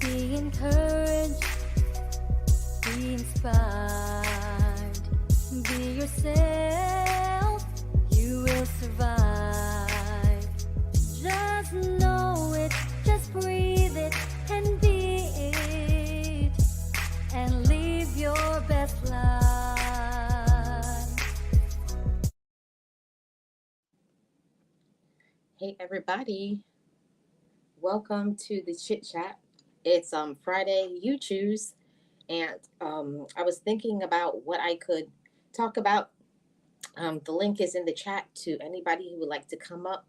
Be encouraged, be inspired, be yourself, you will survive. Just know it, just breathe it, and be it, and live your best life. Hey everybody, welcome to the Chit Chat. It's Friday, you choose, and I was thinking about what I could talk about. The link is in the chat to anybody who would like to come up.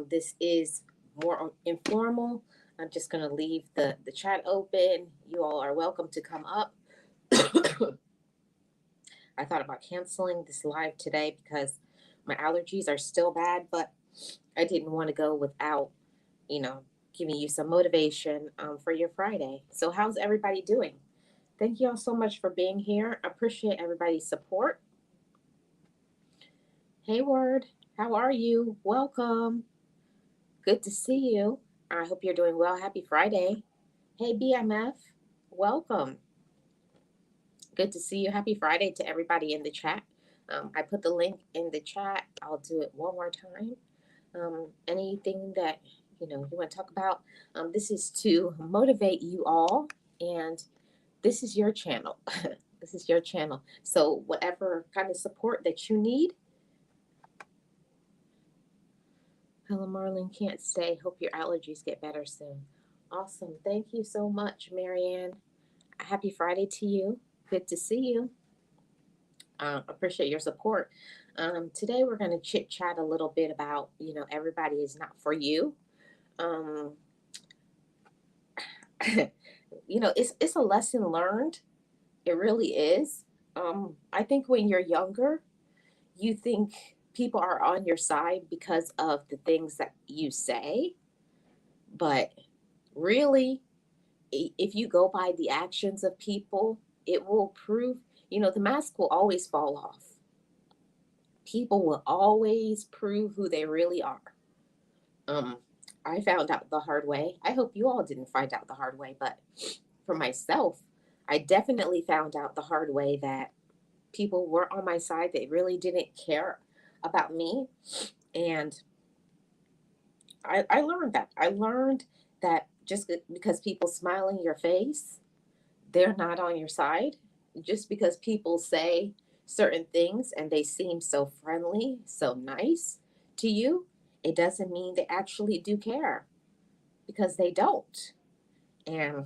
This is more informal. I'm just going to leave the chat open. You all are welcome to come up. I thought about canceling this live today because my allergies are still bad, but I didn't want to go without, you know, giving you some motivation for your Friday. So, how's everybody doing? Thank you all so much for being here. I appreciate everybody's support. Hayward, how are you? Welcome. Good to see you. I hope you're doing well. Happy Friday. Hey, BMF, welcome. Good to see you. Happy Friday to everybody in the chat. I put the link in the chat. I'll do it one more time. Anything that you want to talk about, this is to motivate you all, and this is your channel. This is your channel. So whatever kind of support that you need. Hello, Marlene, can't stay. Hope your allergies get better soon. Awesome. Thank you so much, Marianne. Happy Friday to you. Good to see you. Appreciate your support. Today we're going to chit chat a little bit about, everybody is not for you. Um, it's a lesson learned. It really is. I think when you're younger, you think people are on your side because of the things that you say, but really, if you go by the actions of people, it will prove, the mask will always fall off. People will always prove who they really are. Um, I found out the hard way. I hope you all didn't find out the hard way, but for myself, I definitely found out the hard way that people were on my side. They really didn't care about me. And I learned that. I learned that just because people smile in your face, they're not on your side. Just because people say certain things and they seem so friendly, so nice to you, it doesn't mean they actually do care, because they don't. And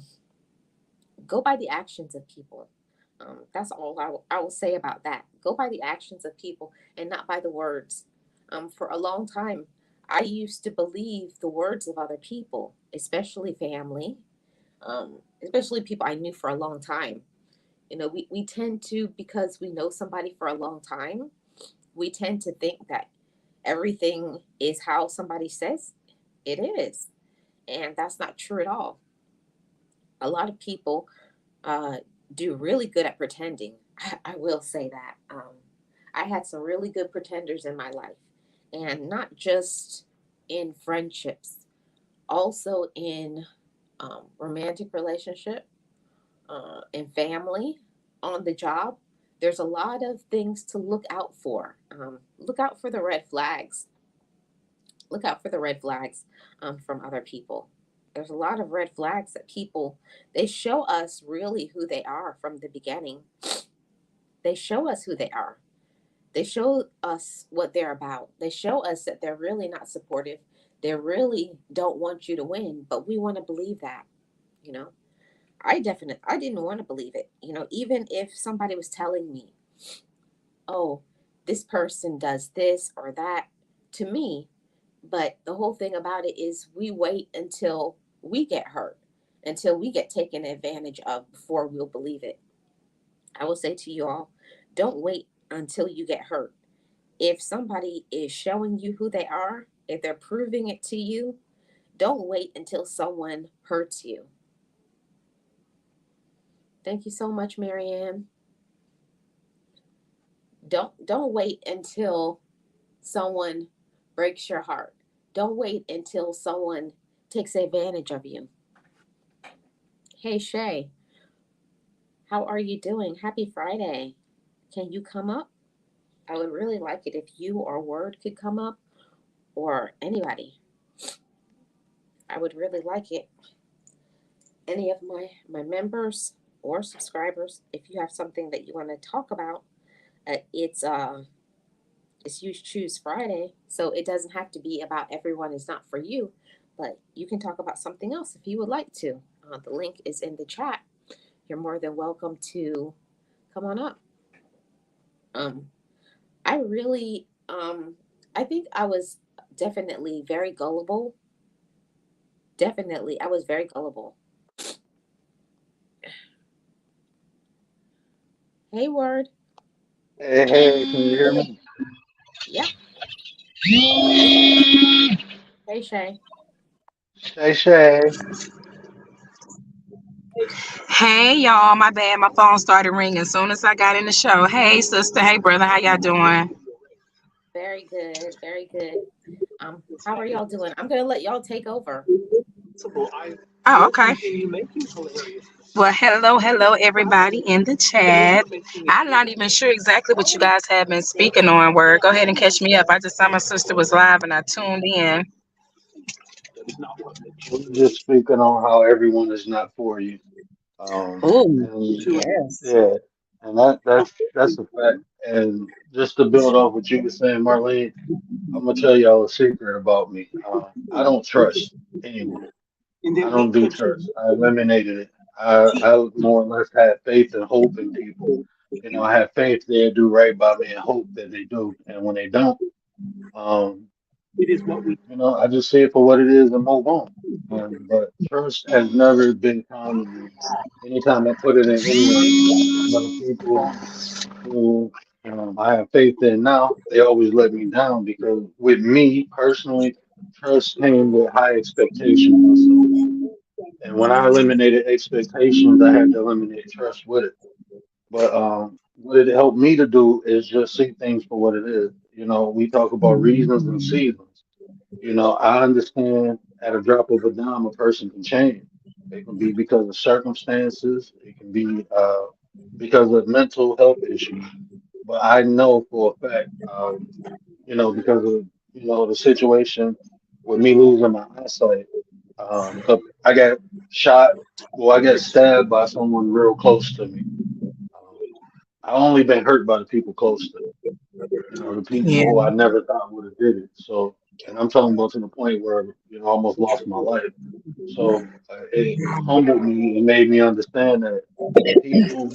go by the actions of people. That's all I will say about that. Go by the actions of people and not by the words. For a long time, I used to believe the words of other people, especially family, especially people I knew for a long time. We tend to, because we know somebody for a long time, we tend to think that everything is how somebody says it is. And that's not true at all. A lot of people uh, do really good at pretending. I will say that. I had some really good pretenders in my life, and not just in friendships, also in romantic relationship, in family, on the job. There's a lot of things to look out for. Look out for the red flags. Look out for the red flags from other people. There's a lot of red flags that people, they show us really who they are from the beginning. They show us who they are. They show us what they're about. They show us that they're really not supportive. They really don't want you to win, but we want to believe that, you know. I didn't want to believe it. Even if somebody was telling me, "Oh, this person does this or that," to me, but the whole thing about it is we wait until we get hurt, until we get taken advantage of before we'll believe it. I will say to you all, don't wait until you get hurt. If somebody is showing you who they are, if they're proving it to you, don't wait until someone hurts you. Thank you so much, Marianne. Don't wait until someone breaks your heart. Don't wait until someone takes advantage of you. Hey Shay, how are you doing? Happy Friday. Can you come up? I would really like it if you or Word could come up, or anybody. I would really like it. Any of my members or subscribers, if you have something that you want to talk about, uh, it's uh it's you choose Friday, so it doesn't have to be about everyone is not for you, but you can talk about something else if you would like to. The link is in the chat. You're more than welcome to come on up. Um, I really, I think I was definitely very gullible. Definitely, I was very gullible. Hey, Word. Hey, hey, can you hear me? Yep. Hey, hey, Shay. Shay Shay. Hey y'all, my bad. My phone started ringing as soon as I got in the show. Hey sister, hey brother, how y'all doing? Very good. Very good. How are y'all doing? I'm gonna let y'all take over. Oh, okay. Well, hello, everybody in the chat. I'm not even sure exactly what you guys have been speaking on. Word, go ahead and catch me up. I just saw my sister was live and I tuned in. We're just speaking on how everyone is not for you. Oh, And yes. yeah, and that's a fact. And just to build off what you were saying, Marlene, I'm gonna tell y'all a secret about me. I don't trust anyone. I don't do trust. I eliminated it. I more or less have faith and hope in people. I have faith they'll do right by me and hope that they do. And when they don't, um, I just see it for what it is and move on. But trust has never been common to me. Anytime I put it in anyone, other people who I have faith in now, they always let me down because with me personally, trust came with high expectations of something. And when I eliminated expectations, I had to eliminate trust with it. But what it helped me to do is just see things for what it is. We talk about reasons and seasons. I understand at a drop of a dime, a person can change. It can be because of circumstances. It can be because of mental health issues. But I know for a fact, because of the situation with me losing my eyesight, 'cause I got shot. Well, I got stabbed by someone real close to me. Um, I only been hurt by the people close to me. The people Yeah. who I never thought would have did it. So, and I'm talking about to the point where I almost lost my life. So it humbled me and made me understand that people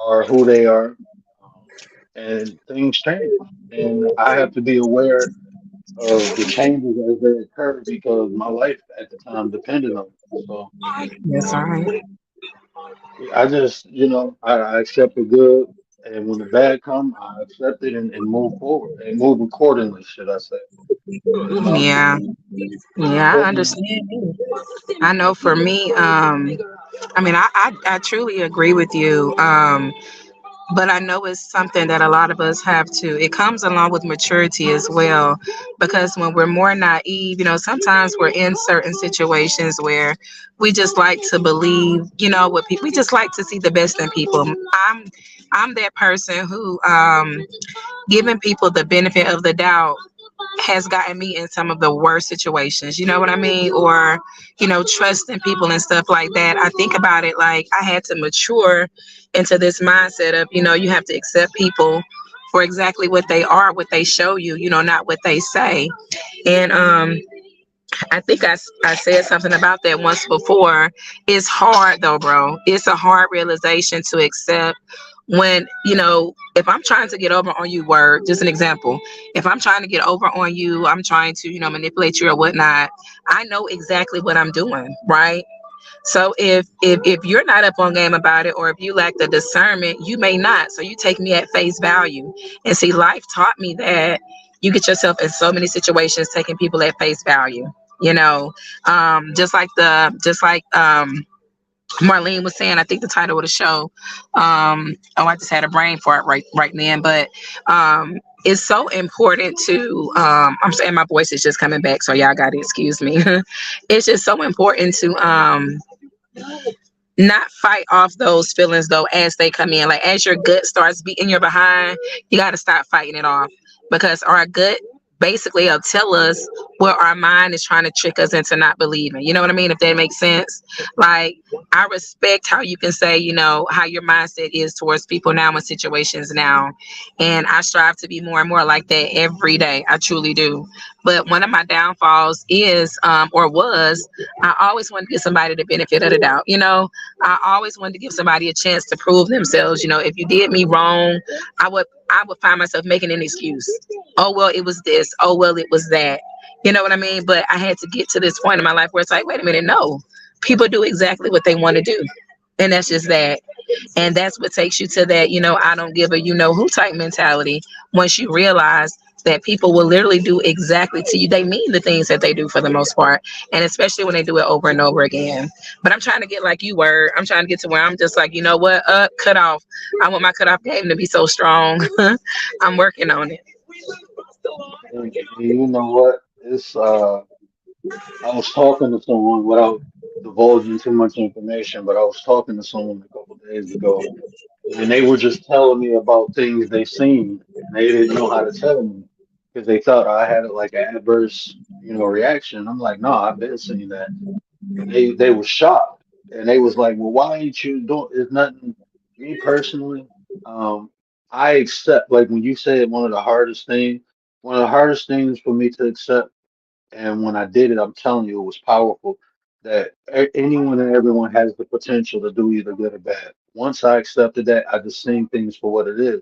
are who they are, um, and things change. And I have to be aware of the changes as they occur because my life at the time depended on it. So That's all um, right. I just, I accept the good, and when the bad come, I accept it and move forward and move accordingly, should I say? You know, Yeah. I'm Yeah, I putting. understand. I know for me, I mean, I truly agree with you. But I know it's something that a lot of us have to, it comes along with maturity as well. Because when we're more naive, sometimes we're in certain situations where we just like to believe, what people, we just like to see the best in people. I'm that person who, giving people the benefit of the doubt. has gotten me in some of the worst situations, you know what I mean? Or, trusting people and stuff like that. I think about it like I had to mature into this mindset of, you have to accept people for exactly what they are, what they show you, not what they say. And I think I said something about that once before. It's hard though, bro. It's a hard realization to accept when, if I'm trying to get over on you, word, just an example. If I'm trying to get over on you, I'm trying to, manipulate you or whatnot. I know exactly what I'm doing, right? So if you're not up on game about it, or if you lack the discernment, you may not. So you take me at face value. And see, life taught me that you get yourself in so many situations taking people at face value. You know, just like Marlene was saying, I think the title of the show. I just had a brain fart right then, but it's so important to. I'm saying my voice is just coming back, so y'all got to excuse me. It's just so important to not fight off those feelings though as they come in. Like as your gut starts beating your behind, you got to stop fighting it off, because our gut basically will tell us what our mind is trying to trick us into not believing. You know what I mean? If that makes sense. Like I respect how you can say, how your mindset is towards people now in situations now. And I strive to be more and more like that every day. I truly do. But one of my downfalls is, or was, I always wanted to give somebody the benefit of the doubt. I always wanted to give somebody a chance to prove themselves. If you did me wrong, I would find myself making an excuse. Oh well, it was this. Oh well, it was that. You know what I mean? But I had to get to this point in my life where it's like, wait a minute, no. People do exactly what they want to do. And that's just that. And that's what takes you to that, I don't give a who type mentality. Once you realize that people will literally do exactly to you, they mean the things that they do for the most part, and especially when they do it over and over again. But I'm trying to get like you were. I'm trying to get to where I'm just like, you know what? Cut off. I want my cut off game to be so strong. I'm working on it. And you know what? I was talking to someone without divulging too much information, but I was talking to someone a couple days ago, and they were just telling me about things they seen, and they didn't know how to tell me because they thought I had like an adverse, reaction. I'm like, no, I've been seeing that, and they were shocked, and they was like, well, why ain't you doing? It's nothing. Me personally, um, I accept like when you said one of the hardest things for me to accept, and when I did it, I'm telling you, it was powerful. That anyone and everyone has the potential to do either good or bad. Once I accepted that, I just seen things for what it is.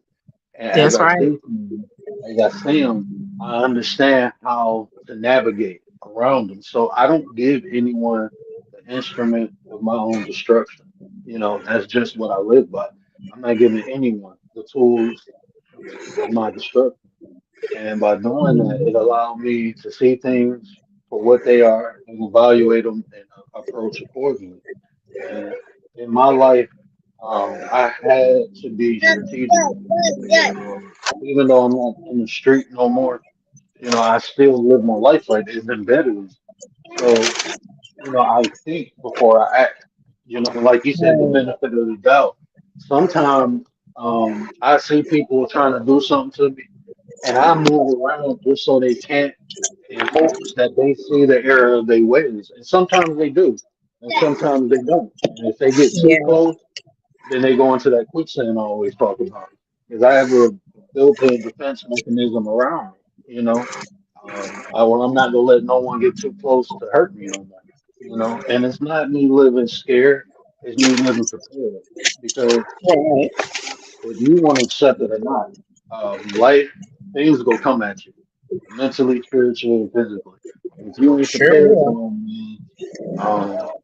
And That's right. as I see them, I understand how to navigate around them. So I don't give anyone the instrument of my own destruction. That's just what I live by. I'm not giving anyone the tools of my destruction. And by doing that, it allowed me to see things for what they are and evaluate them and approach accordingly. And in my life, I had to be strategic. Even though I'm not in the street no more, I still live my life like it's embedded. So, I think before I act. Like you said, the benefit of the doubt. Sometimes I see people trying to do something to me, and I move around just so they can't, in hopes that they see the error of their ways. And sometimes they do, and sometimes they don't. And if they get too Yeah. close, then they go into that quicksand I always talk about. Because I have a built-in defense mechanism around me, well, I'm not gonna let no one get too close to hurt me no more, And it's not me living scared; it's me living prepared. Because Right. if you want to accept it or not, life things will come at you, mentally, spiritually, and physically. If you ain't Sure prepared will. for them,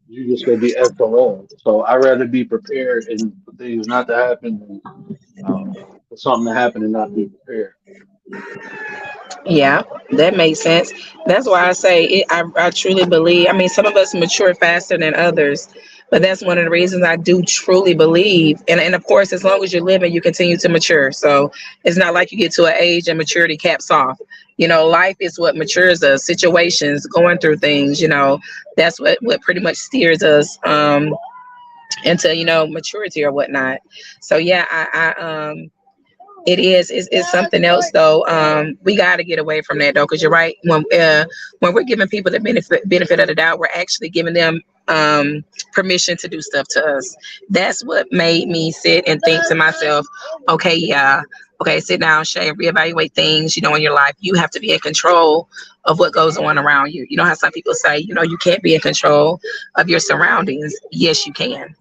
you just gonna be SOL. So I'd rather be prepared and for things not to happen than for something to happen and not be prepared. Yeah, that makes sense. That's why I say it, I truly believe. I mean, some of us mature faster than others, but that's one of the reasons I do truly believe. And of course, as long as you're living, you continue to mature. So it's not like you get to an age and maturity caps off. Life is what matures us. Situations, going through things. That's what pretty much steers us into maturity or whatnot. So yeah, I It is. It's something else though. We got to get away from that though, because you're right. When we're giving people the benefit of the doubt, we're actually giving them permission to do stuff to us. That's what made me sit and think to myself, okay, yeah, okay, sit down, Shay, reevaluate things. You know, in your life, you have to be in control of what goes on around you. You know how some people say, you know, you can't be in control of your surroundings. Yes, you can.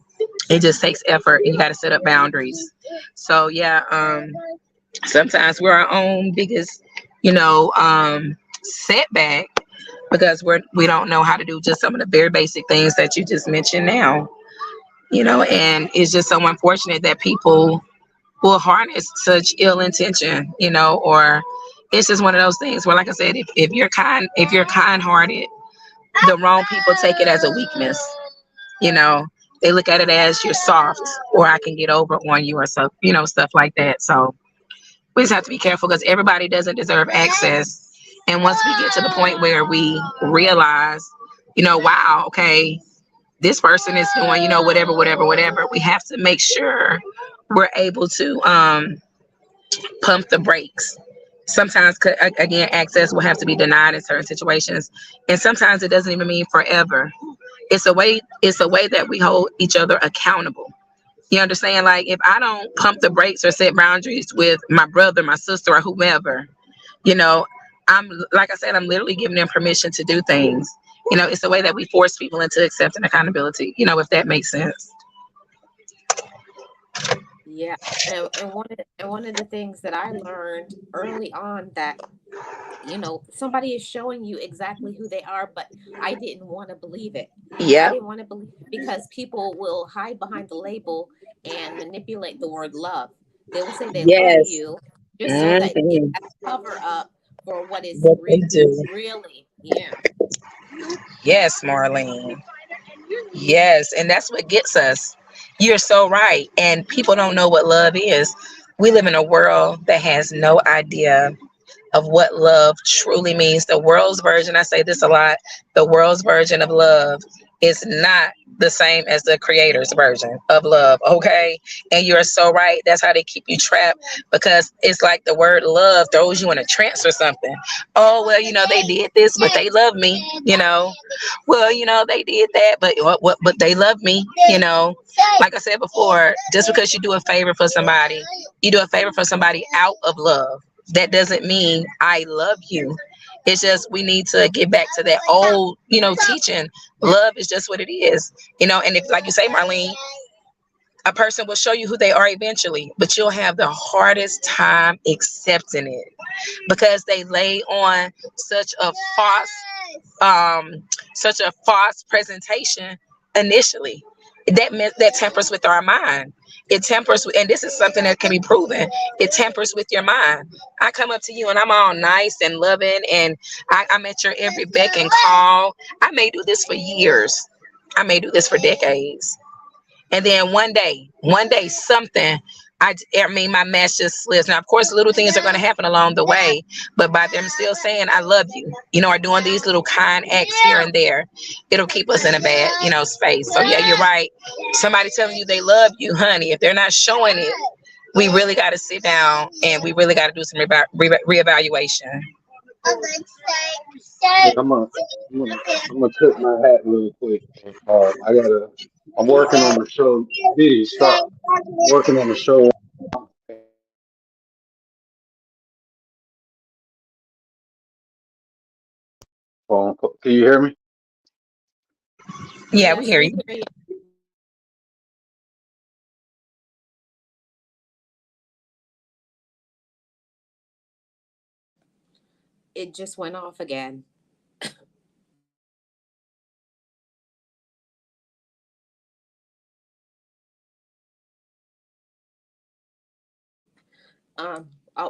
It just takes effort, and you got to set up boundaries. So yeah, sometimes we're our own biggest, you know, setback, because we don't know how to do just some of the very basic things that you just mentioned now, you know. And it's just so unfortunate that people will harness such ill intention, you know. Or it's just one of those things where, like I said, if you're kind hearted, the wrong people take it as a weakness, you know. They look at it as you're soft, or I can get over on you, or so, you know, stuff like that. So we just have to be careful, because everybody doesn't deserve access. And once we get to the point where we realize, you know, wow, okay, this person is doing, you know, whatever, whatever, whatever, we have to make sure we're able to pump the brakes. Sometimes, again, access will have to be denied in certain situations, and sometimes it doesn't even mean forever. It's a way that we hold each other accountable. You understand? Like, if I don't pump the brakes or set boundaries with my brother, my sister, or whomever, you know, I'm, like I said, I'm literally giving them permission to do things. You know, it's the way that we force people into accepting accountability, you know, if that makes sense. Yeah. And one of the things that I learned early on, that somebody is showing you exactly who they are, but I didn't want to believe it. I Yep. didn't want to believe it because people will hide behind the label and manipulate the word love. They will say they love Yes. you just so that it Hmm. has cover up for what is What they do. really, yeah. Yes, Marlene. Yes. And that's what gets us. You're so right. And people don't know what love is. We live in a world that has no idea of what love truly means. The world's version, I say this a lot, the world's version of love is not the same as the creator's version of love. Okay. And you're so right. That's how they keep you trapped, because it's like the word love throws you in a trance or something. Oh, well, you know, they did this, but they love me, you know. Well, you know, they did that, but but they love me, you know. Like I said before, just because you do a favor for somebody, you do a favor for somebody out of love, that doesn't mean I love you. It's just we need to get back to that old, you know, teaching. Love is just what it is, you know. And if, like you say, Marlene, a person will show you who they are eventually, but you'll have the hardest time accepting it, because they lay on such a false um such a false presentation initially. That meant that tempers with our mind. It tempers and this is something that can be proven. It tempers with your mind. I come up to you and I'm all nice and loving, and I'm at your every beck and call. I may do this for years, I may do this for decades, and then one day something, I mean, my match just slips. Now, of course, little things are going to happen along the way, but by them still saying I love you, you know, or doing these little kind acts here and there, it'll keep us in a bad, you know, space. So yeah, you're right. Somebody telling you they love you, honey, if they're not showing it, we really got to sit down and we really got to do some reevaluation. Yeah, I'm gonna tip my hat real quick. I'm working on the show. Diddy, stop. I'm working on the show. Can you hear me? Yeah, we Yes, hear we you. hear you. It just went off again.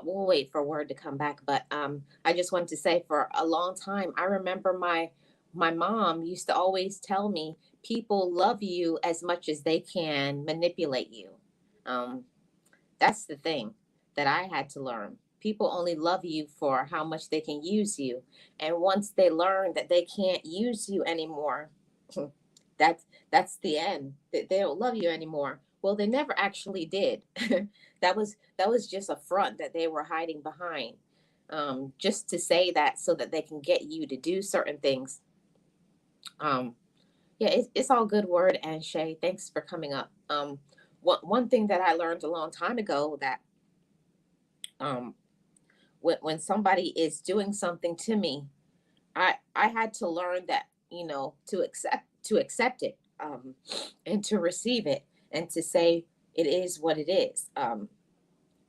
We'll wait for word to come back, but I just wanted to say, for a long time, I remember my mom used to always tell me people love you as much as they can manipulate you. Um, that's the thing that I had to learn. People only love you for how much they can use you, and once they learn that they can't use you anymore, that's that's the end. They don't love you anymore. Well, they never actually did. That was just a front that they were hiding behind, just to say that so that they can get you to do certain things. Um, yeah, it's all good word. And Shay, thanks for coming up. One thing that I learned a long time ago, that um, when somebody is doing something to me, I had to learn that, to accept it, and to receive it, and to say it is what it is, and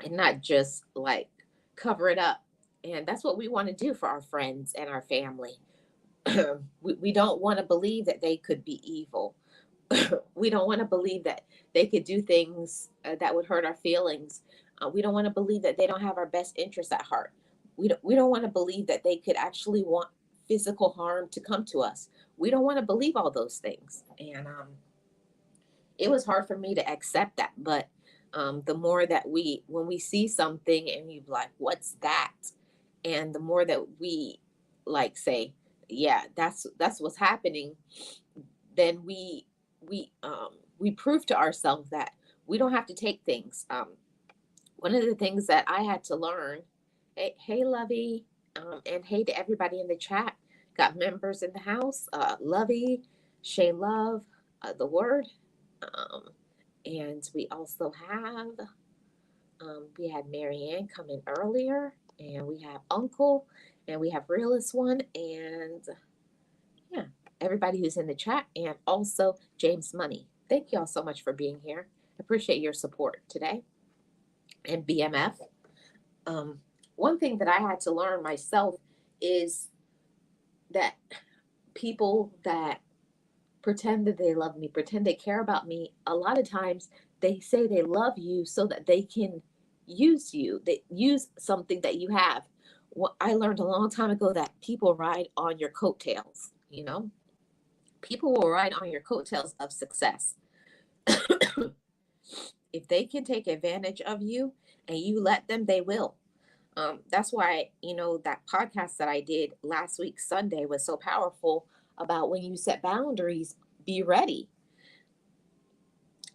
not just like cover it up. And that's what we want to do for our friends and our family. We don't want to believe that they could be evil. We don't want to believe that they could do things that would hurt our feelings. We don't want to believe that they don't have our best interests at heart. We don't want to believe that they could actually want physical harm to come to us. We don't want to believe all those things. And it was hard for me to accept that. But the more that when we see something and you like, what's that? And the more that we like say, yeah, that's what's happening, then we prove to ourselves that we don't have to take things. One of the things that I had to learn, hey Lovey, and hey to everybody in the chat, got members in the house, Lovey, Shay Love, the word, um, and we also have, we had Marianne come in earlier, and we have Uncle, and we have Realist One, and yeah, everybody who's in the chat, and also James Money. Thank you all so much for being here. Appreciate your support today. And BMF. Um, One thing that I had to learn myself is that people that pretend that they love me, pretend they care about me, a lot of times they say they love you so that they can use you. They use something that you have. Well, I learned a long time ago that people ride on your coattails, People will ride on your coattails of success. If they can take advantage of you and you let them, they will. That's why, that podcast that I did last week, Sunday, was so powerful about when you set boundaries, be ready.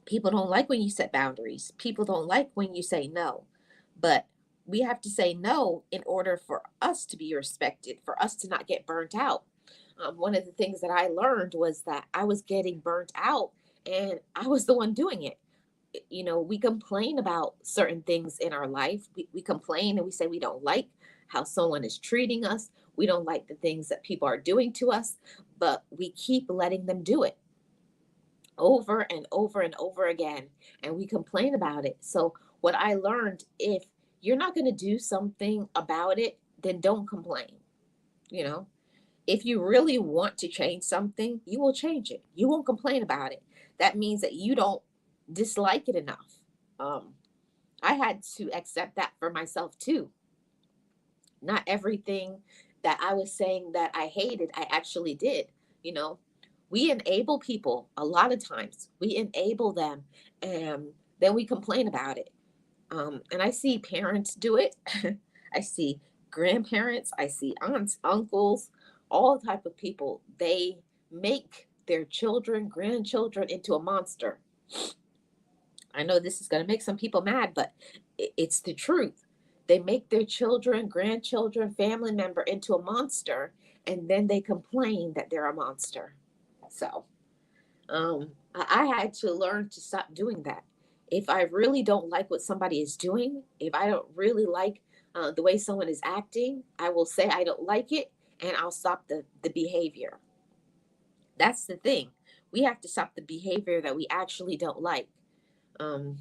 People don't like when you set boundaries. People don't like when you say no. But we have to say no in order for us to be respected, for us to not get burnt out. One of the things that I learned was that I was getting burnt out and I was the one doing it. We complain about certain things in our life. We complain and we say we don't like how someone is treating us. We don't like the things that people are doing to us, but we keep letting them do it over and over and over again. And we complain about it. So what I learned, if you're not going to do something about it, then don't complain. If you really want to change something, you will change it. You won't complain about it. That means that you don't dislike it enough. I had to accept that for myself too. Not everything that I was saying that I hated, I actually did. You know, we enable people a lot of times. We enable them, and then we complain about it. And I see parents do it. I see grandparents. I see aunts, uncles, all type of people. They make their children, grandchildren into a monster. I know this is going to make some people mad, but it's the truth. They make their children, grandchildren, family member into a monster, and then they complain that they're a monster. So I had to learn to stop doing that. If I really don't like what somebody is doing, if I don't really like the way someone is acting, I will say I don't like it, and I'll stop the behavior. That's the thing. We have to stop the behavior that we actually don't like. Um,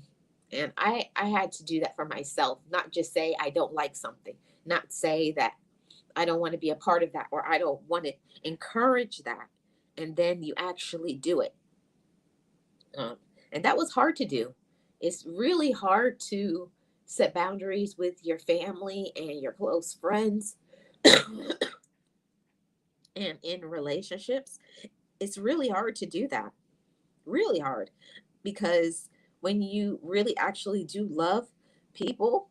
and I had to do that for myself, not just say I don't like something, not say that I don't want to be a part of that, or I don't want to encourage that. And then you actually do it. And that was hard to do. It's really hard to set boundaries with your family and your close friends and in relationships. It's really hard to do that. Really hard. Because when you really actually do love people,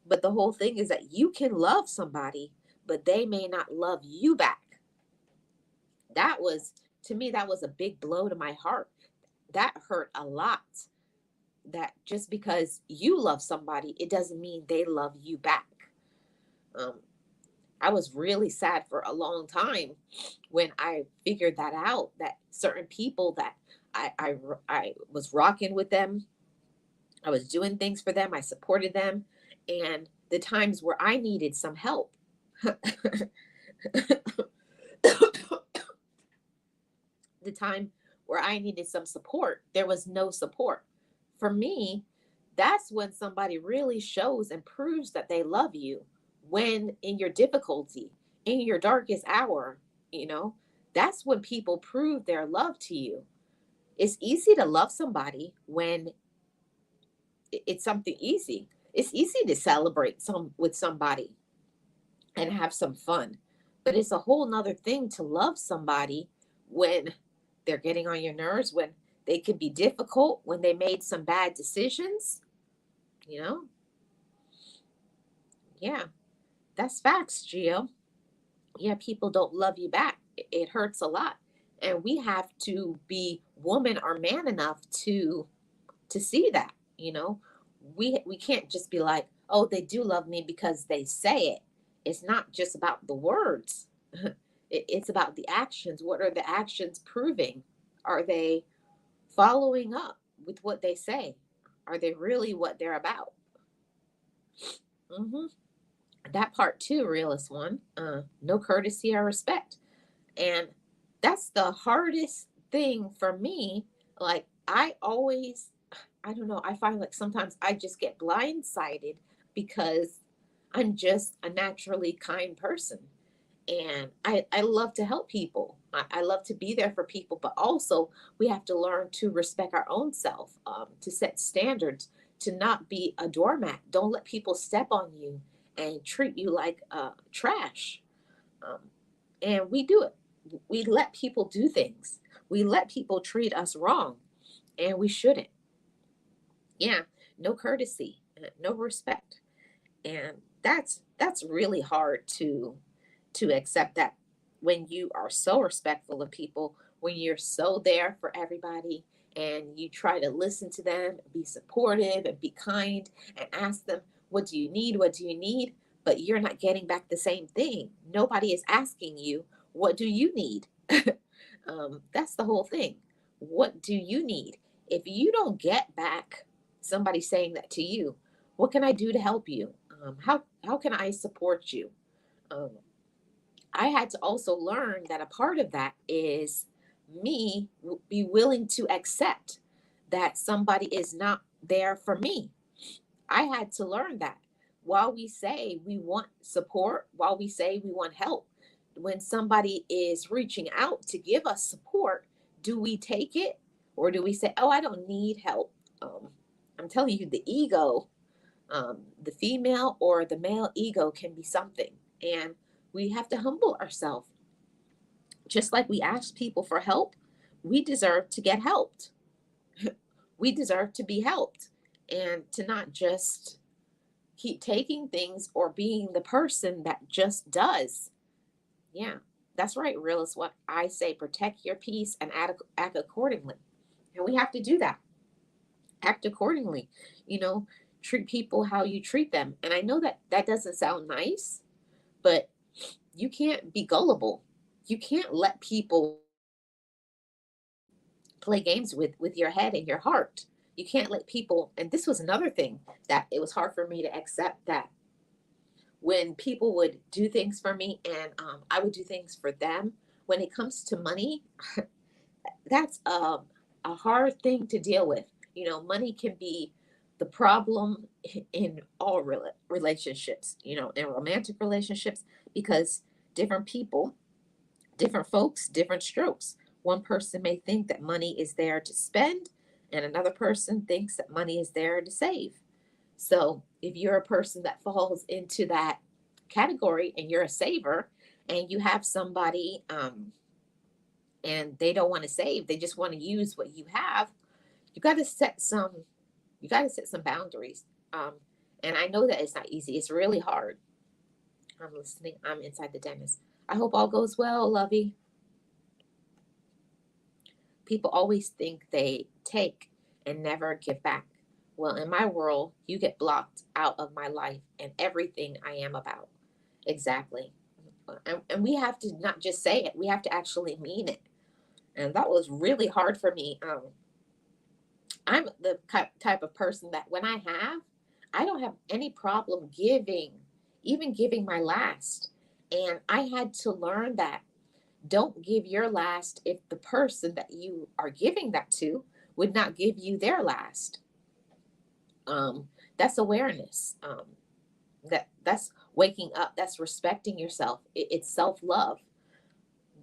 but the whole thing is that you can love somebody, but they may not love you back. That was, to me, that was a big blow to my heart. That hurt a lot. that just because you love somebody, it doesn't mean they love you back. Um, I was really sad for a long time when I figured that out, that certain people that I was rocking with them, I was doing things for them, I supported them, and the times where I needed some help, the time where I needed some support, there was no support. For me, that's when somebody really shows and proves that they love you, when in your difficulty, in your darkest hour, you know, that's when people prove their love to you. It's easy to love somebody when it's something easy. It's easy to celebrate some with somebody and have some fun. But it's a whole nother thing to love somebody when they're getting on your nerves, when they could be difficult, when they made some bad decisions, you know? Yeah, that's facts, Gio. Yeah, people don't love you back. It hurts a lot. And we have to be woman or man enough to see that, you know? We can't just be like, "Oh, they do love me because they say it." It's not just about the words. It's about the actions. What are the actions proving? Are they following up with what they say? Are they really what they're about? Hmm. That part too, realist one. No courtesy or respect. And that's the hardest thing for me. Like, I don't know, I find like sometimes I just get blindsided because I'm just a naturally kind person. And I love to help people. I love to be there for people, but also we have to learn to respect our own self, to set standards, to not be a doormat. Don't let people step on you and treat you like trash. Um, and we do it. We let people do things. We let people treat us wrong, and we shouldn't. Yeah, no courtesy, no respect, and that's really hard to accept that when you are so respectful of people, when you're so there for everybody, and you try to listen to them, be supportive, and be kind, and ask them, "What do you need? What do you need?" But you're not getting back the same thing. Nobody is asking you, "What do you need?" That's the whole thing. What do you need? If you don't get back somebody saying that to you, what can I do to help you? How can I support you? Um, I had to also learn that a part of that is me be willing to accept that somebody is not there for me. I had to learn that. While we say we want support, while we say we want help, when somebody is reaching out to give us support, do we take it, or do we say, "Oh, I don't need help"? I'm telling you, the ego, the female or the male ego can be something. And we have to humble ourselves. Just like we ask people for help, we deserve to get helped. We deserve to be helped, and to not just keep taking things or being the person that just does. Yeah, that's right, real is what I say. Protect your peace and act accordingly. And we have to do that. Act accordingly. You know, treat people how you treat them. And I know that that doesn't sound nice, but you can't be gullible. You can't let people play games with your head and your heart. You can't let people, and this was another thing that it was hard for me to accept, that when people would do things for me and I would do things for them, when it comes to money, that's a hard thing to deal with. You know, money can be the problem in all relationships, you know, in romantic relationships, because different people, different folks, different strokes. One person may think that money is there to spend, and another person thinks that money is there to save. So if you're a person that falls into that category and you're a saver, and you have somebody and they don't want to save, they just want to use what you have, you got to set some you got to set some boundaries. Um, and I know that it's not easy. It's really hard. I'm listening. I'm inside the dentist. I hope all goes well, Lovey. People always think they take and never give back. Well, in my world, you get blocked out of my life and everything I am about. Exactly. And we have to not just say it, we have to actually mean it. And that was really hard for me. I'm the type of person that when I don't have any problem giving, even giving my last. And I had to learn that don't give your last if the person that you are giving that to would not give you their last. Um, that's awareness. That's waking up. That's respecting yourself. It's self love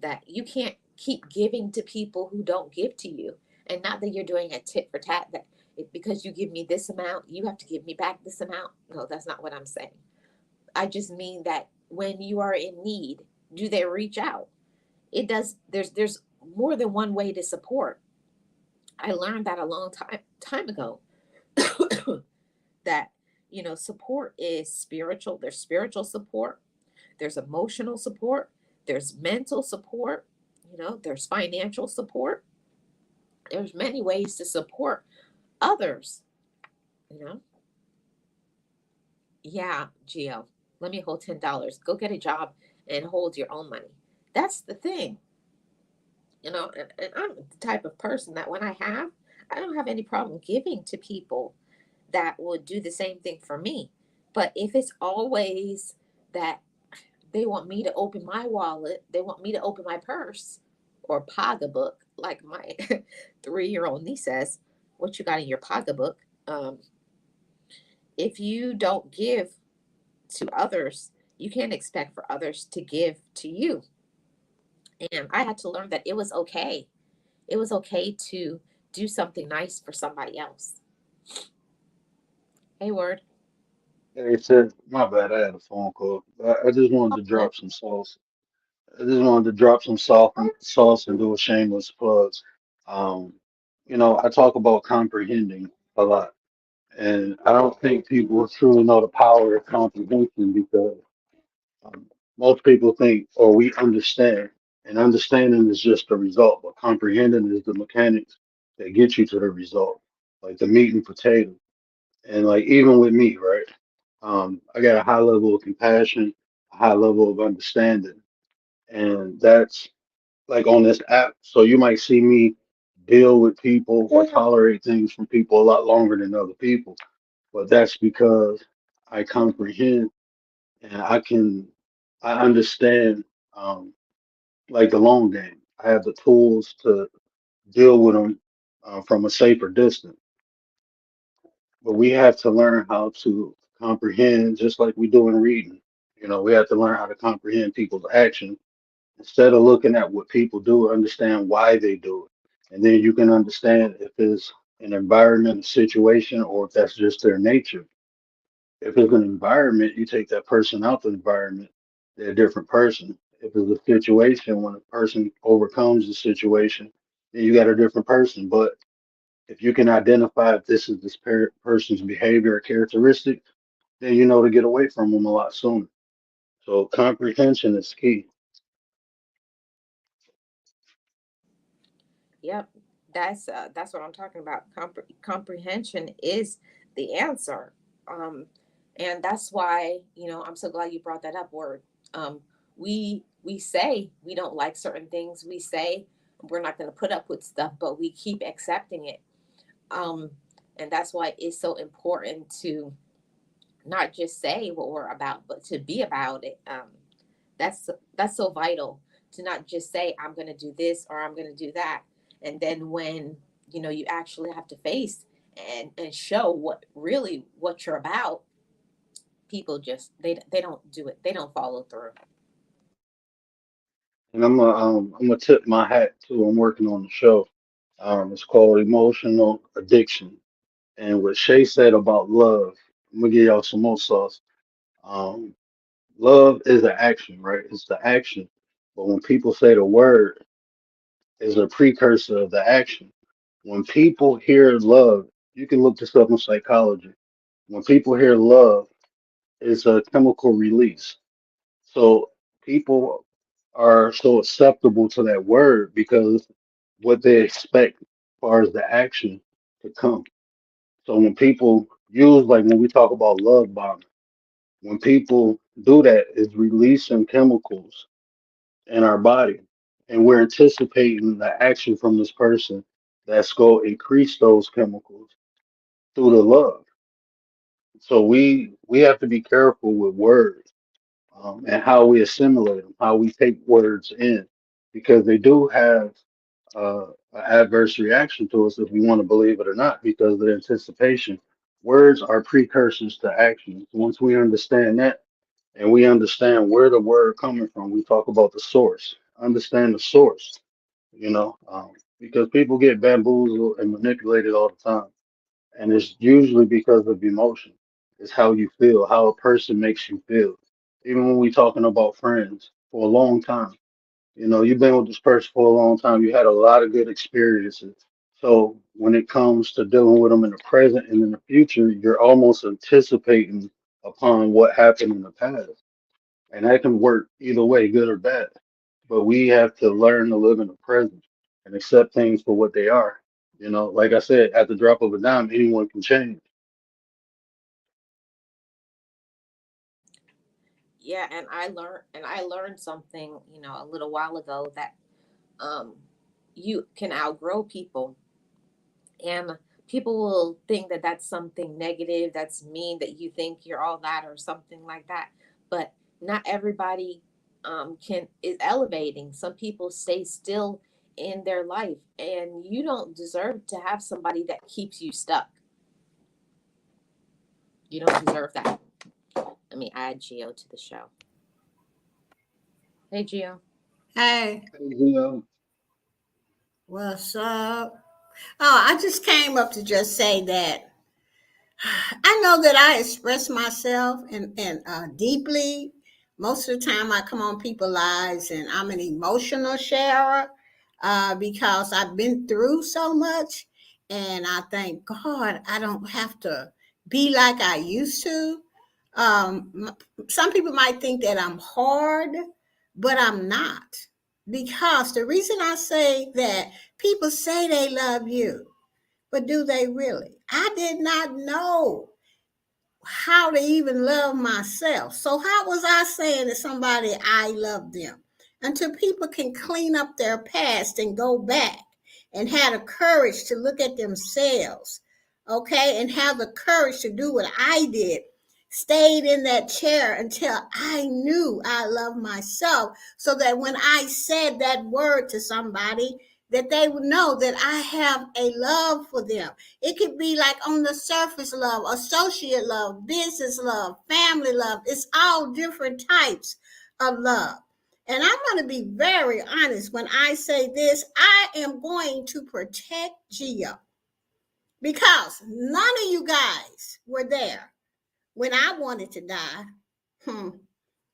that you can't keep giving to people who don't give to you. And not that you're doing a tit for tat, that because you give me this amount, you have to give me back this amount. No, that's not what I'm saying. I just mean that when you are in need, do they reach out? It does. There's more than one way to support. I learned that a long time ago. That support is spiritual. There's spiritual support, there's emotional support, there's mental support, there's financial support. There's many ways to support others. you know yeah, Gio, let me hold $10. Go get a job and hold your own money. That's the thing. And I'm the type of person that when I don't have any problem giving to people that would do the same thing for me. But if it's always that they want me to open my wallet, they want me to open my purse or pocketbook, like my 3-year old niece says, what you got in your pocketbook? If you don't give to others, you can't expect for others to give to you. And I had to learn that it was okay. It was okay to do something nice for somebody else. Hey, word. Hey, said, my bad, I had a phone call. I just wanted to Good. drop some sauce. I just wanted to drop some sauce and do a shameless plug. Um, I talk about comprehending a lot, and I don't think people truly know the power of comprehension because most people think, or we understand, and understanding is just the result, but comprehending is the mechanics that get you to the result, like the meat and potato. And like even with me, right? I got a high level of compassion, a high level of understanding, and that's like on this app. So you might see me deal with people or tolerate things from people a lot longer than other people, but that's because I comprehend and I understand um, like the long game. I have the tools to deal with them from a safer distance. But we have to learn how to comprehend, just like we do in reading. We have to learn how to comprehend people's action instead of looking at what people do, understand why they do it. And then you can understand if it's an environment, a situation, or if that's just their nature. If it's an environment, you take that person out the environment, they're a different person. If it's a situation, when a person overcomes the situation, then you got a different person. But if you can identify if this is this person's behavior or characteristic, then you know to get away from them a lot sooner. So comprehension is key. Yep, that's what I'm talking about. Comprehension is the answer, um, and that's why I'm so glad you brought that up. Word, we say we don't like certain things. We say we're not going to put up with stuff, but we keep accepting it. Um, and that's why it's so important to not just say what we're about, but to be about it. That's that's so vital to not just say I'm going to do this or I'm going to do that, and then when you actually have to face and show what you're about, people just they don't do it. They don't follow through. And I'm gonna tip my hat too. I'm working on the show. It's called Emotional Addiction. And what Shay said about love, I'm gonna give y'all some more sauce. Um, Love is an action, right? It's the action. But when people say the word is a precursor of the action. When people hear love, you can look this up in psychology. When people hear love, it's a chemical release. So people are so acceptable to that word because what they expect as far as the action to come. So when people use, like when we talk about love bombing, when people do that, it's releasing chemicals in our body, and we're anticipating the action from this person that's going to increase those chemicals through the love. So we have to be careful with words, and how we assimilate them, how we take words in, because they do have an adverse reaction to us if we want to believe it or not, because of the anticipation. Words are precursors to actions. Once we understand that, and we understand where the word coming from, we talk about the source. Understand the source, because people get bamboozled and manipulated all the time, and it's usually because of emotion. It's how you feel, how a person makes you feel. Even when we talking about friends for a long time, you've been with this person for a long time. You had a lot of good experiences. So when it comes to dealing with them in the present and in the future, you're almost anticipating upon what happened in the past. And that can work either way, good or bad. But we have to learn to live in the present and accept things for what they are. Like I said, at the drop of a dime, anyone can change. Yeah, and I learned something, a little while ago, that um you can outgrow people, and people will think that that's something negative, that's mean, that you think you're all that or something like that. But not everybody can is elevating. Some people stay still in their life, and you don't deserve to have somebody that keeps you stuck. You don't deserve that. Let me add Geo to the show. Hey, Geo. Hey, You know, what's up? Oh, I just came up to just say that I know that I express myself and deeply. Most of the time, I come on people's lives and I'm an emotional sharer because I've been through so much. And I thank God I don't have to be like I used to. Some people might think that I'm hard, but I'm not. Because the reason I say that, people say they love you, but do they really? I did not know how to even love myself. So how was I saying to somebody I love them? Until people can clean up their past and go back and have the courage to look at themselves, okay, and have the courage to do what I did. Stayed in that chair until I knew I loved myself, so that when I said that word to somebody, that they would know that I have a love for them. It could be like on the surface love, associate love, business love, family love. It's all different types of love. And I'm going to be very honest when I say this. I am going to protect Gia because none of you guys were there when I wanted to die. Hmm.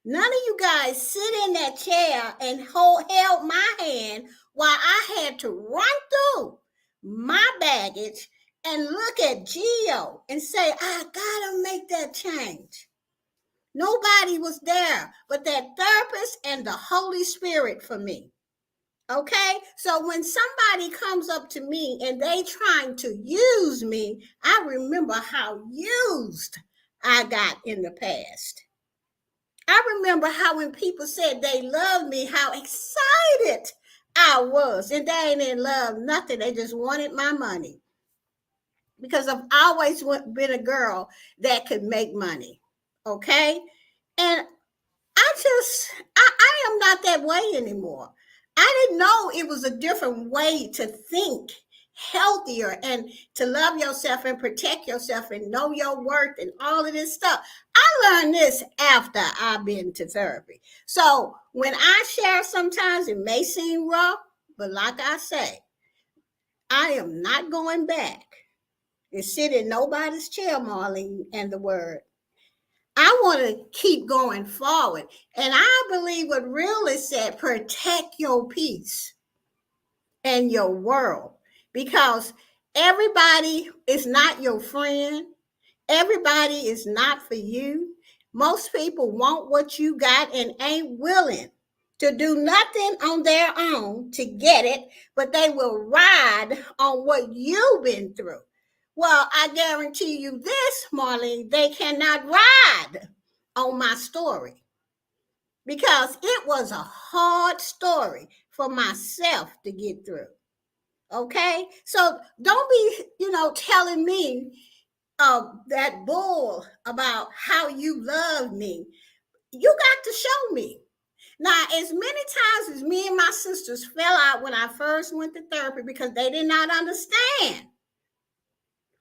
None of you guys sit in that chair and held my hand while I had to run through my baggage and look at Geo and say, I gotta make that change. Nobody was there but that therapist and the Holy Spirit for me. Okay, so when somebody comes up to me and they trying to use me, I remember how used I got in the past. I remember how when people said they loved me, how excited I was. And they didn't love nothing. They just wanted my money. Because I've always been a girl that could make money. Okay? And I am not that way anymore. I didn't know it was a different way to think healthier and to love yourself and protect yourself and know your worth and all of this stuff. I learned this after I've been to therapy. So when I share, sometimes it may seem rough, but like I say, I am not going back and sit in nobody's chair, Marlene, and the word. I want to keep going forward. And I believe what really said, protect your peace and your world, because everybody is not your friend. Everybody is not for you. Most people want what you got and ain't willing to do nothing on their own to get it, but they will ride on what you've been through. Well, I guarantee you this, Marlene, they cannot ride on my story because it was a hard story for myself to get through. Okay? So don't be, telling me that bull about how you love me. You got to show me. Now, as many times as me and my sisters fell out when I first went to therapy because they did not understand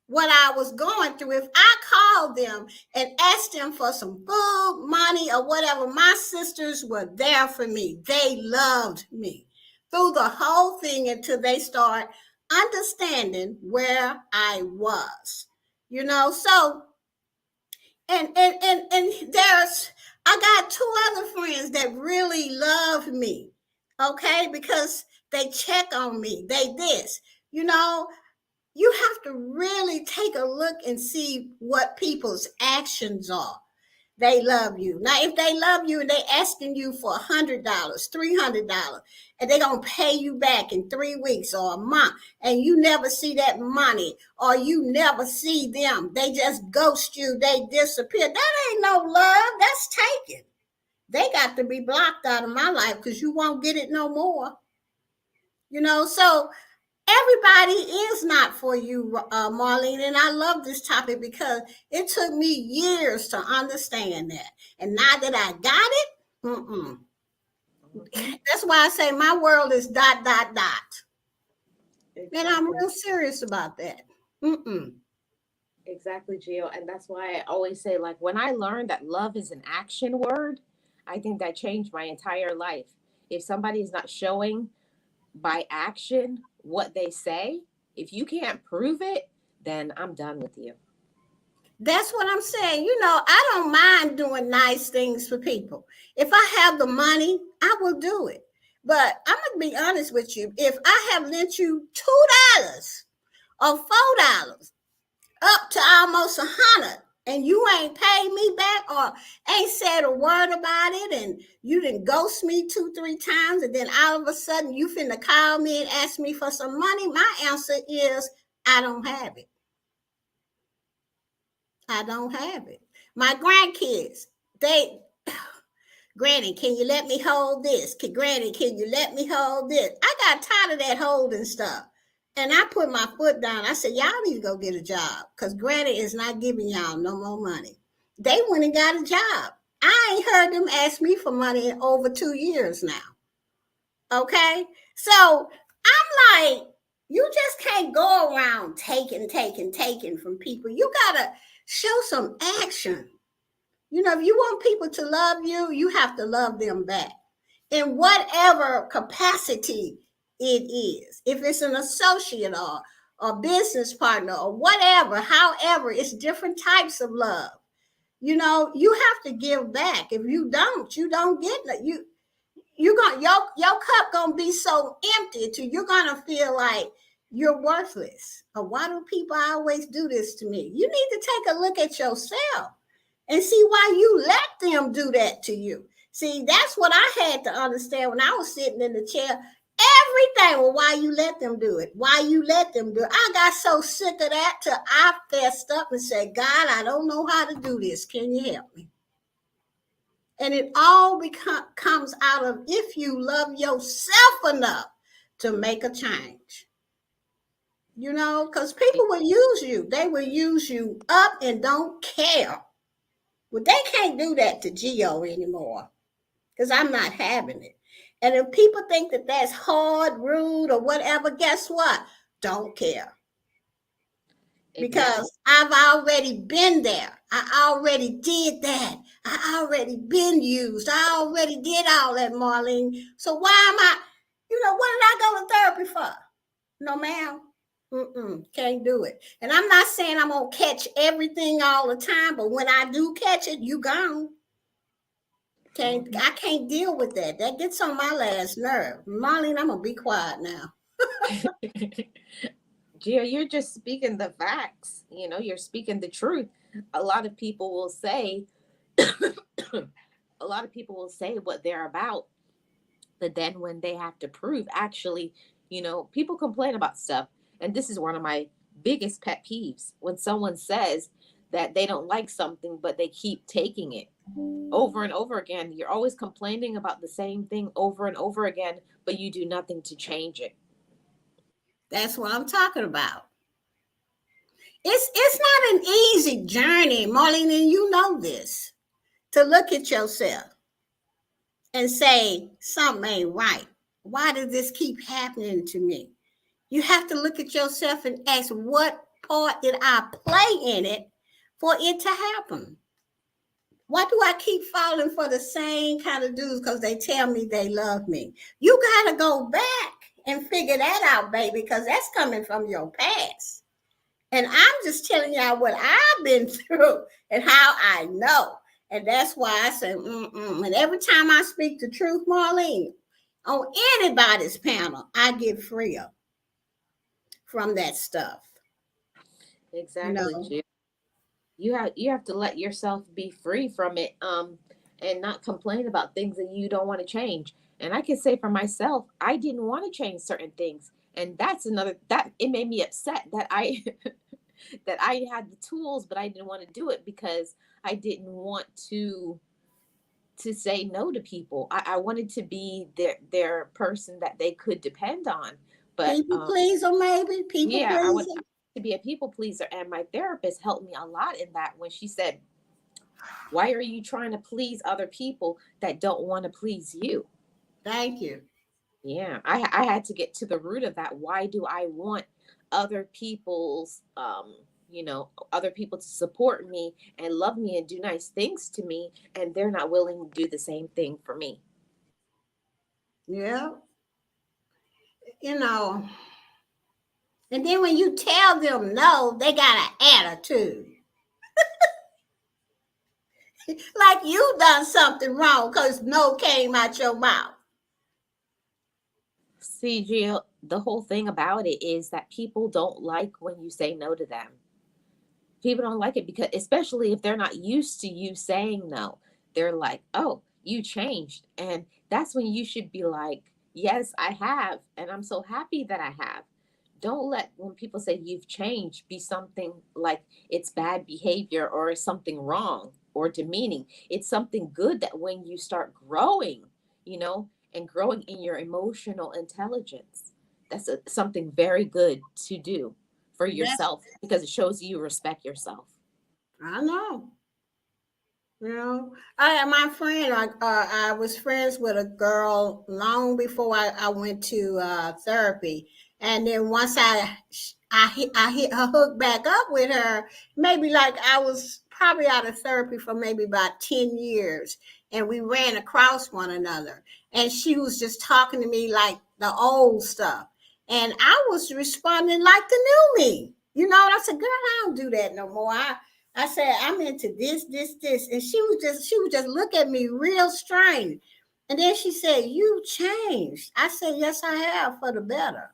what I was going through, if I called them and asked them for some food, money, or whatever, my sisters were there for me. They loved me through the whole thing until they start understanding where I was. So and there's I got two other friends that really love me, okay, because they check on me. They this, you know, you have to really take a look and see what people's actions are. They love you. Now, if they love you and they asking you for $100, $300, and they're going to pay you back in 3 weeks or a month, and you never see that money or you never see them, they just ghost you, they disappear. That ain't no love. That's taken. They got to be blocked out of my life because you won't get it no more. So everybody is not for you, Marlene. And I love this topic because it took me years to understand that. And now that I got it, that's why I say my world is dot, dot, dot. Exactly. And I'm real serious about that. Exactly, Gio. And that's why I always say, like, when I learned that love is an action word, I think that changed my entire life. If somebody is not showing by action what they say, if you can't prove it, then I'm done with you. That's what I'm saying. I don't mind doing nice things for people. If I have the money, I will do it. But I'm going to be honest with you. If I have lent you $2 or $4 up to almost 100 and you ain't paid me back or ain't said a word about it and you didn't ghost me 2-3 times and then all of a sudden you finna call me and ask me for some money, my answer is I don't have it. I don't have it. My grandkids, Granny, can you let me hold this? Granny, can you let me hold this? I got tired of that holding stuff. And I put my foot down. I said, y'all need to go get a job because Granny is not giving y'all no more money. They went and got a job. I ain't heard them ask me for money in over 2 years now. Okay? So I'm like, you just can't go around taking from people. You got to show some action. If you want people to love you, you have to love them back in whatever capacity it is. If it's an associate or a business partner or whatever, however, it's different types of love. You have to give back. If you don't get it. You're gonna your cup gonna be so empty till you're gonna feel like you're worthless. Or why do people always do this to me? You need to take a look at yourself and see why you let them do that to you. See, that's what I had to understand when I was sitting in the chair. Everything, well, why you let them do it? Why you let them do it? I got so sick of that till I fessed up and said, God, I don't know how to do this. Can you help me? And it all comes out of if you love yourself enough to make a change. Because people will use you. They will use you up and don't care. Well, they can't do that to Geo anymore because I'm not having it. And if people think that that's hard, rude, or whatever, guess what? Don't care. Because I've already been there. I already did that. I already been used. I already did all that, Marlene. So why am I, what did I go to therapy for? No, ma'am. Can't do it. And I'm not saying I'm going to catch everything all the time, but when I do catch it, you gone. I can't deal with that. That gets on my last nerve. Marlene, I'm going to be quiet now. Gia, you're just speaking the facts. You're speaking the truth. A lot of people will say, what they're about, but then when they have to prove, actually, people complain about stuff. And this is one of my biggest pet peeves when someone says that they don't like something, but they keep taking it over and over again. You're always complaining about the same thing over and over again, but you do nothing to change it. That's what I'm talking about. It's not an easy journey, Marlene, and you know this, to look at yourself and say something ain't right. Why does this keep happening to me? You have to look at yourself and ask, what part did I play in it for it to happen? Why do I keep falling for the same kind of dudes? Because they tell me they love me. You got to go back and figure that out, baby, because that's coming from your past. And I'm just telling y'all what I've been through and how I know. And that's why I say, And every time I speak the truth, Marlene, on anybody's panel, I get freer from that stuff. Exactly, Jill. You have to let yourself be free from it, and not complain about things that you don't want to change. And I can say for myself, I didn't want to change certain things, and that's another that it made me upset that I that I had the tools, but I didn't want to do it because I didn't want to say no to people. I wanted to be their person that they could depend on. But people pleaser, maybe people yeah, I want pleaser. to be a people pleaser, and my therapist helped me a lot in that when she said, "Why are you trying to please other people that don't want to please you?" Thank you. Yeah, I had to get to the root of that. Why do I want other people's other people to support me and love me and do nice things to me, and they're not willing to do the same thing for me? Yeah, you know. And then when you tell them no, they got an attitude. Like you done something wrong because no came out your mouth. See, Jill, the whole thing about it is that people don't like when you say no to them. People don't like it because, especially if they're not used to you saying no, they're like, oh, you changed. And that's when you should be like, yes, I have. And I'm so happy that I have. Don't let when people say you've changed be something like it's bad behavior or something wrong or demeaning. It's something good that when you start growing, and growing in your emotional intelligence, that's something very good to do for That's yourself because it shows you respect yourself. I know. I my friend. I was friends with a girl long before I went to therapy, and then once I hit her hook back up with her. Maybe like I was probably out of therapy for maybe about 10 years, and we ran across one another, and she was just talking to me like the old stuff, and I was responding like the new me. And I said, "Girl, I don't do that no more. I said, I'm into this. And she would just look at me real strange. And then she said, you changed. I said, yes, I have for the better.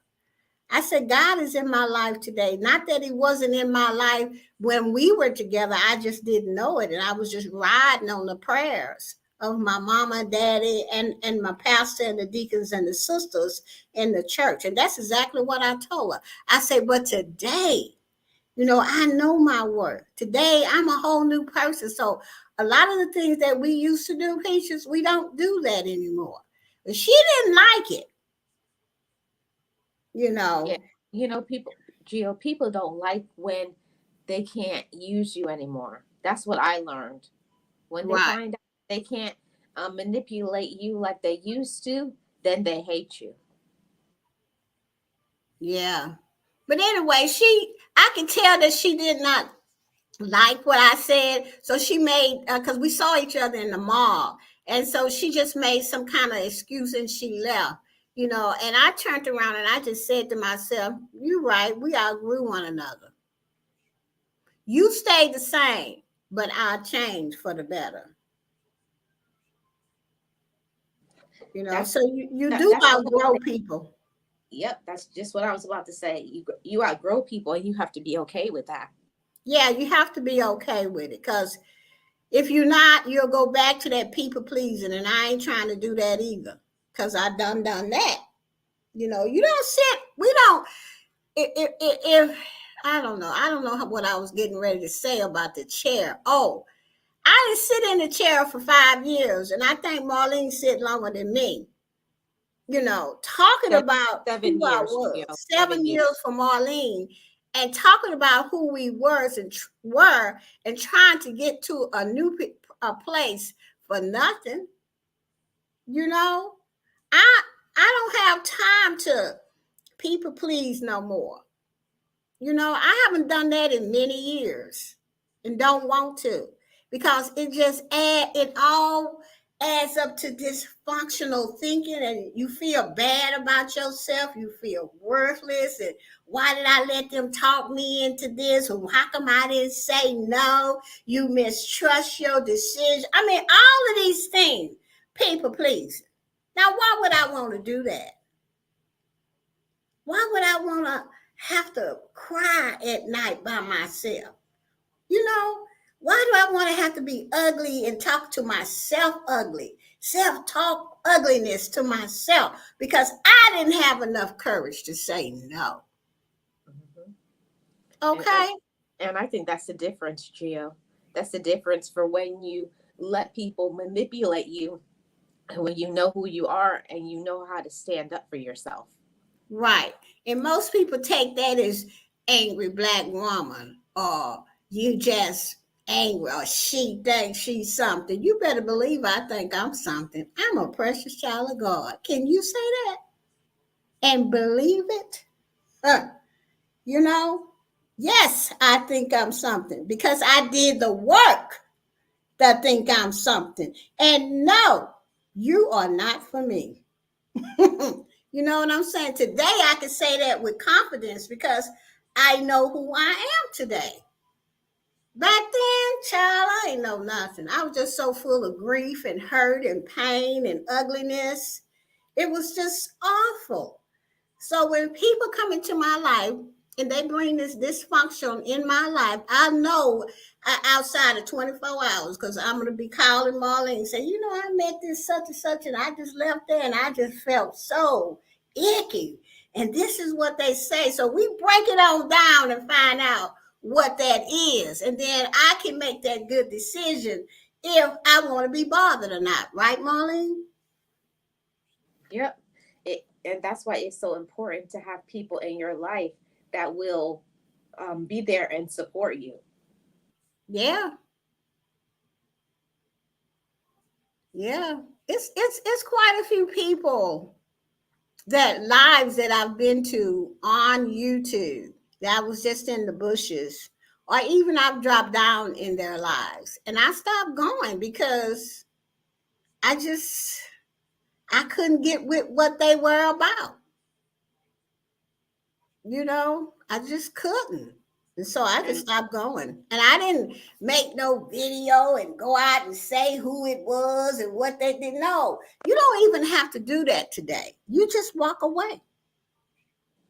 I said, God is in my life today. Not that he wasn't in my life when we were together. I just didn't know it. And I was just riding on the prayers of my mama and daddy and my pastor and the deacons and the sisters in the church. And that's exactly what I told her. I said, but today, I know my worth. Today, I'm a whole new person. So a lot of the things that we used to do, Patience, we don't do that anymore. But she didn't like it, you Yeah. know. People, Gio, people don't like when they can't use you anymore. That's what I learned. When they Right. find out they can't manipulate you like they used to, then they hate you. Yeah. But anyway, I can tell that she did not like what I said. So she made, because we saw each other in the mall. And so she just made some kind of excuse and she left, and I turned around and I just said to myself, you're right. We outgrew one another. You stay the same, but I change for the better. That's So you do that's the whole outgrow thing. people. Yep, that's just what I was about to say. You outgrow people, and you have to be okay with that. Yeah, you have to be okay with it, because if you're not, you'll go back to that people pleasing, and I ain't trying to do that either, because I done that. You don't sit. We don't. If I don't know. I don't know what I was getting ready to say about the chair. Oh, I didn't sit in the chair for 5 years, and I think Marlene sit longer than me. Talking seven, about seven who I years, was, Gio, 7 7 years. years for Marlene, and talking about who we were and trying to get to a place for nothing. You know, I I don't have time to people please no more. I haven't done that in many years and don't want to because it all adds up to dysfunctional thinking, and you feel bad about yourself. You feel worthless. And why did I let them talk me into this? How come I didn't say no? You mistrust your decision. I mean, all of these things, people please. Now, why would I want to do that? Why would I want to have to cry at night by myself? You know, why do I want to have to be ugly and talk to myself ugly? Self talk ugliness to myself because I didn't have enough courage to say no. Mhm. And, and Okay? and I think that's the difference, Gio. That's the difference for when you let people manipulate you, and when you know who you are and you know how to stand up for yourself. Right. And most people take that as angry black woman, or you just angry, or she thinks she's something. You better believe I think I'm something. I'm a precious child of God. Can you say that and believe it? Uh, you know, yes, I think I'm something because I did the work to think I'm something. And no, you are not for me. You know what I'm saying? Today I can say that with confidence because I know who I am today. Back then, child, I ain't know nothing. I was just so full of grief and hurt and pain and ugliness. It was just awful. So when people come into my life and they bring this dysfunction in my life, I know outside of 24 hours, because I'm going to be calling Marlene and say, I met this such and such, and I just left there and I just felt so icky. And this is what they say. So we break it on down and find out what that is. And then I can make that good decision if I want to be bothered or not. Right, Marlene? Yep. And that's why it's so important to have people in your life that will be there and support you. Yeah. Yeah, it's quite a few people that lives that I've been to on YouTube that was just in the bushes, or even I've dropped down in their lives, and I stopped going because I just I couldn't get with what they were about. I just couldn't. And so I just And stopped going. And I didn't make no video and go out and say who it was and what they did. No, you don't even have to do that today. You just walk away.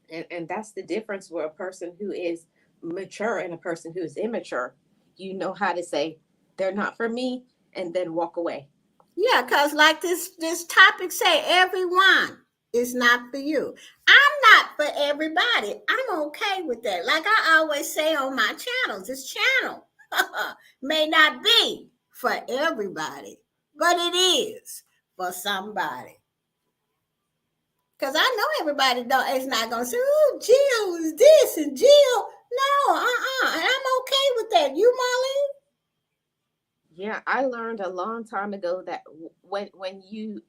and that's the difference for a person who is mature and a person who is immature. You know how to say they're not for me and then walk away. Yeah, because like this topic say, everyone is not for you. I'm not for everybody. I'm okay with that. Like I always say on my channels, this channel may not be for everybody, but it is for somebody. Because I know everybody don't is not gonna say, oh, Jill is this and Jill. No, and I'm okay with that. You, Molly? Yeah, I learned a long time ago that when you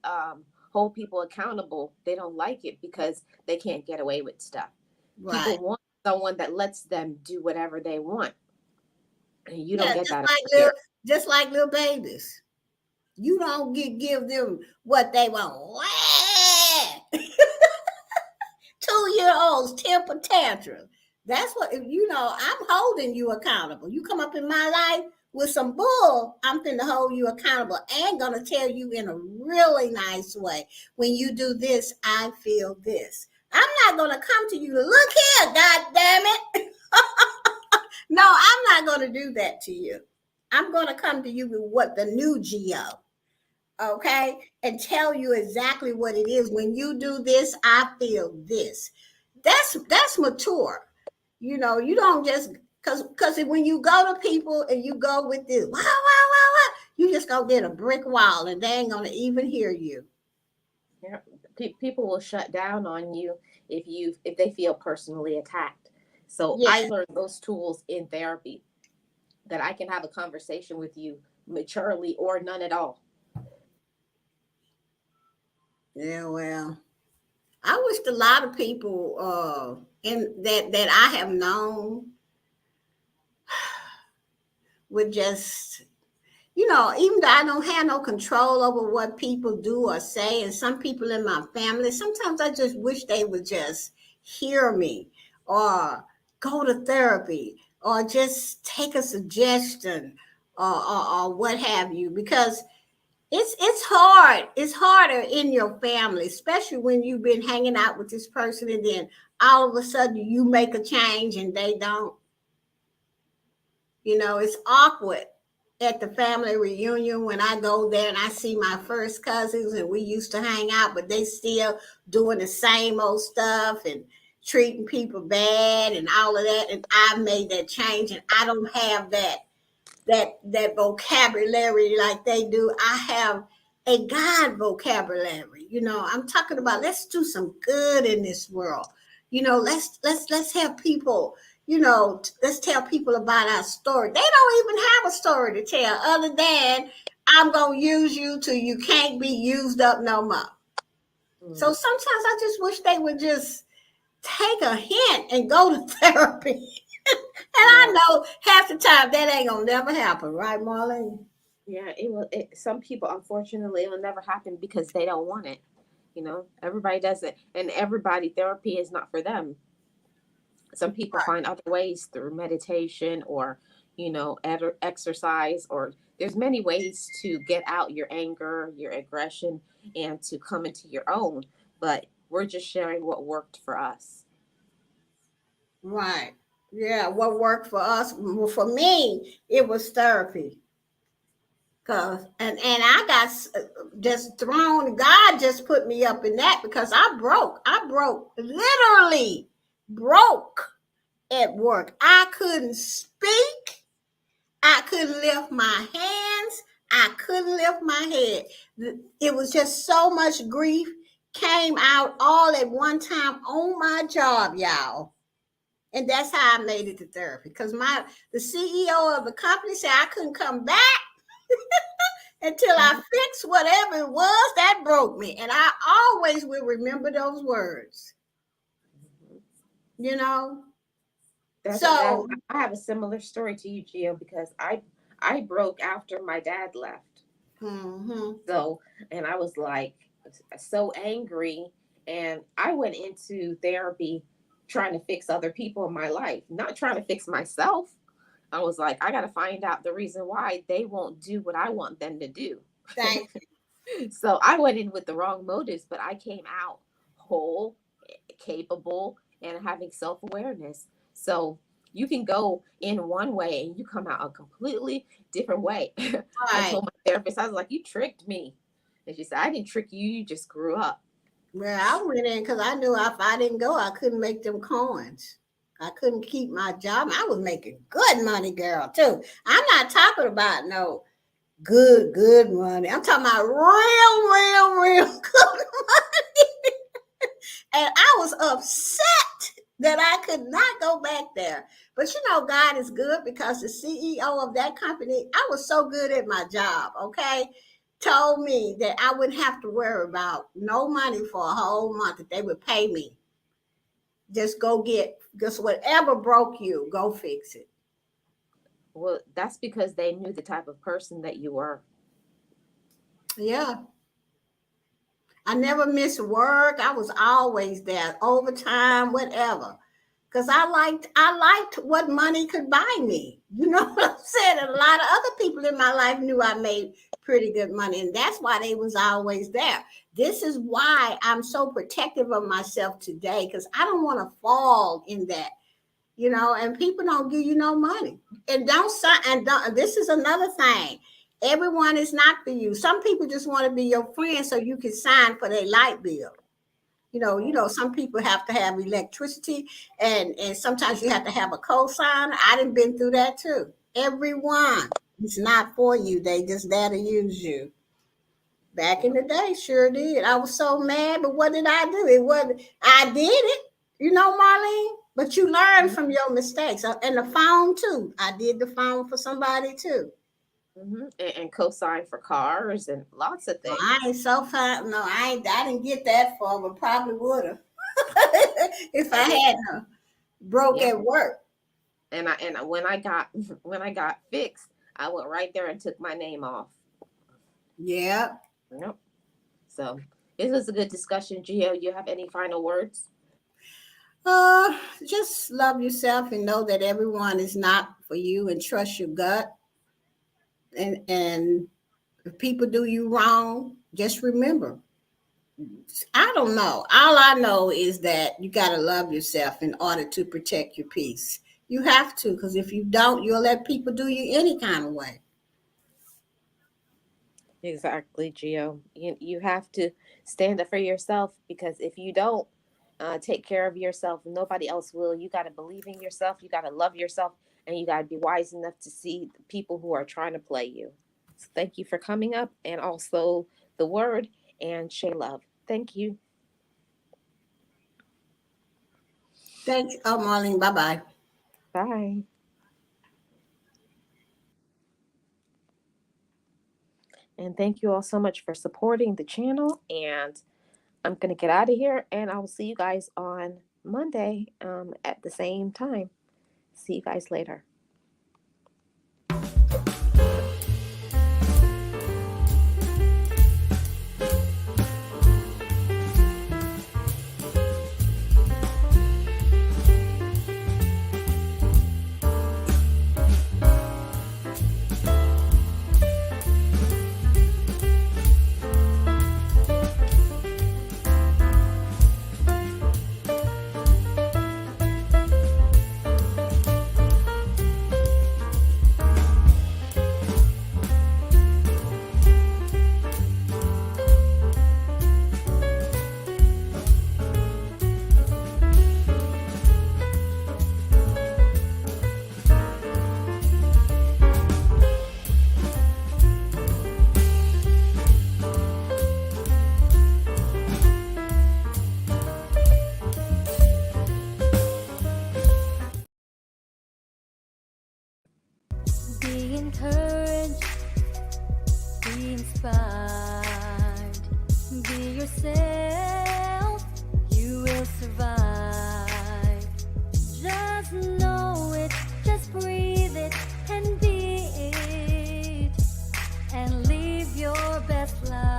hold people accountable, they don't like it because they can't get away with stuff. Right. People want someone that lets them do whatever they want, and you don't Yeah, get just that like over little here. just like little babies. You don't give them what they want. 2 year olds temper tantrum. That's what I'm holding you accountable. You come up in my life with some bull, I'm finna hold you accountable and gonna tell you in a really nice way. When you do this, I feel this. I'm not gonna come to you to look here, god damn it. No, I'm not gonna do that to you. I'm gonna come to you with what the new Geo, okay, and tell you exactly what it is. When you do this, I feel this. That's mature. You don't just because when you go to people and you go with this, wow, wow, wow, wow, you just gonna get a brick wall and they ain't gonna even hear you. Yeah. People will shut down on you if they feel personally attacked. So Yeah, I learned those tools in therapy, that I can have a conversation with you maturely or none at all. yeah. Well, I wish a lot of people in that I have known would just, even though I don't have no control over what people do or say, and some people in my family, sometimes I just wish they would just hear me or go to therapy or just take a suggestion or what have you, because it's hard. It's harder in your family, especially when you've been hanging out with this person and then all of a sudden you make a change and they don't. It's awkward at the family reunion when I go there and I see my first cousins and we used to hang out, but they still doing the same old stuff and treating people bad and all of that. And I made that change and I don't have that vocabulary like they do. I have a God vocabulary. I'm talking about let's do some good in this world. Let's have people, let's tell people about our story. They don't even have a story to tell other than I'm gonna use you till you can't be used up no more. So Mm. sometimes I just wish they would just take a hint and go to therapy. And I Yeah. know half the time that ain't gonna never happen, right, Marlene? Yeah, it will. Some people, unfortunately, it will never happen because they don't want it. Everybody does it, and everybody therapy is not for them. Some people find other ways through meditation or, exercise, or there's many ways to get out your anger, your aggression, and to come into your own. But we're just sharing what worked for us. Right. Yeah, what worked for us, well, for me, it was therapy. Cause and I got just thrown. God just put me up in that because I broke. I broke, literally broke at work. I couldn't speak. I couldn't lift my hands. I couldn't lift my head. It was just so much grief came out all at one time on my job, y'all. And that's how I made it to therapy. Because the CEO of the company said I couldn't come back until I fixed whatever it was that broke me. And I always will remember those words, you know? That So, I have a similar story to you, Gio, because I broke after my dad left. mhm. So, and I was like so angry, and I went into therapy trying to fix other people in my life, not trying to fix myself. I was like, I got to find out the reason why they won't do what I want them to do. Thank So I went in with the wrong motives, but I came out whole, capable, and having self awareness. So you can go in one way and you come out a completely different way. I right. told my therapist, I was like, you tricked me. And she said, I didn't trick you, you just grew up. Well, I went in because I knew if I didn't go, I couldn't make them coins. I couldn't keep my job. I was making good money, girl, too. I'm not talking about no good money. I'm talking about real good money. And I was upset that I could not go back there. But God is good because the CEO of that company, I was so good at my job, okay? Told me that I wouldn't have to worry about no money for a whole month, that they would pay me. Just go get just whatever broke you, go fix it. Well, that's because they knew the type of person that you were. Yeah. I never missed work. I was always there, overtime, whatever. Because I liked what money could buy me. You know what I'm saying? And a lot of other people in my life knew I made pretty good money. And that's why they was always there. This is why I'm so protective of myself today, because I don't want to fall in that. And people don't give you no money. And don't sign, and don't, this is another thing. Everyone is not for you. Some people just want to be your friend so you can sign for their light bill. Some people have to have electricity, and sometimes you have to have a cosigner. I done been through that too. Everyone is not for you. They just there to use you. Back in the day, sure did. I was so mad, but what did I do? It wasn't, I did it, Marlene. But you learn from your mistakes. And the phone too. I did the phone for somebody too. And co-sign for cars and lots of things. I ain't so fine. No, I didn't get that far, but probably would have if I hadn't broke at work. And when I got fixed, I went right there and took my name off. Yeah. Yep. So it was a good discussion. Gio, you have any final words? Just love yourself and know that everyone is not for you, and trust your gut. And if people do you wrong, just remember, I don't know. All I know is that you got to love yourself in order to protect your peace. You have to, because if you don't, you'll let people do you any kind of way. Exactly, Gio. You have to stand up for yourself, because if you don't take care of yourself, nobody else will. You got to believe in yourself. You got to love yourself, and you got to be wise enough to see the people who are trying to play you. So thank you for coming up, and also the word, and Shay Love. Thank you. Thanks. Oh, Marlene. Bye-bye. Bye. And thank you all so much for supporting the channel. And I'm going to get out of here, and I will see you guys on Monday at the same time. See you guys later. Be encouraged, be inspired, be yourself, you will survive. Just know it, just breathe it, and be it, and live your best life.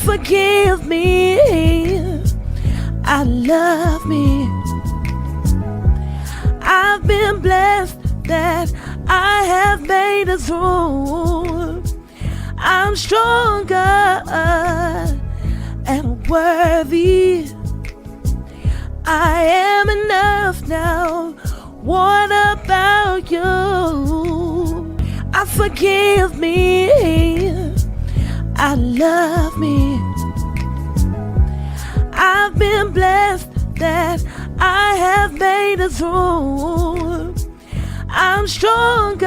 Forgive me, I love me. I've been blessed that I have made it through. I'm stronger and worthy. I am enough now. What about you? I forgive me, I love me. I've been blessed that I have made it through. I'm stronger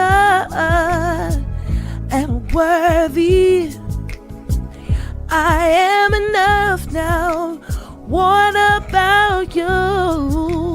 and worthy. I am enough now. What about you?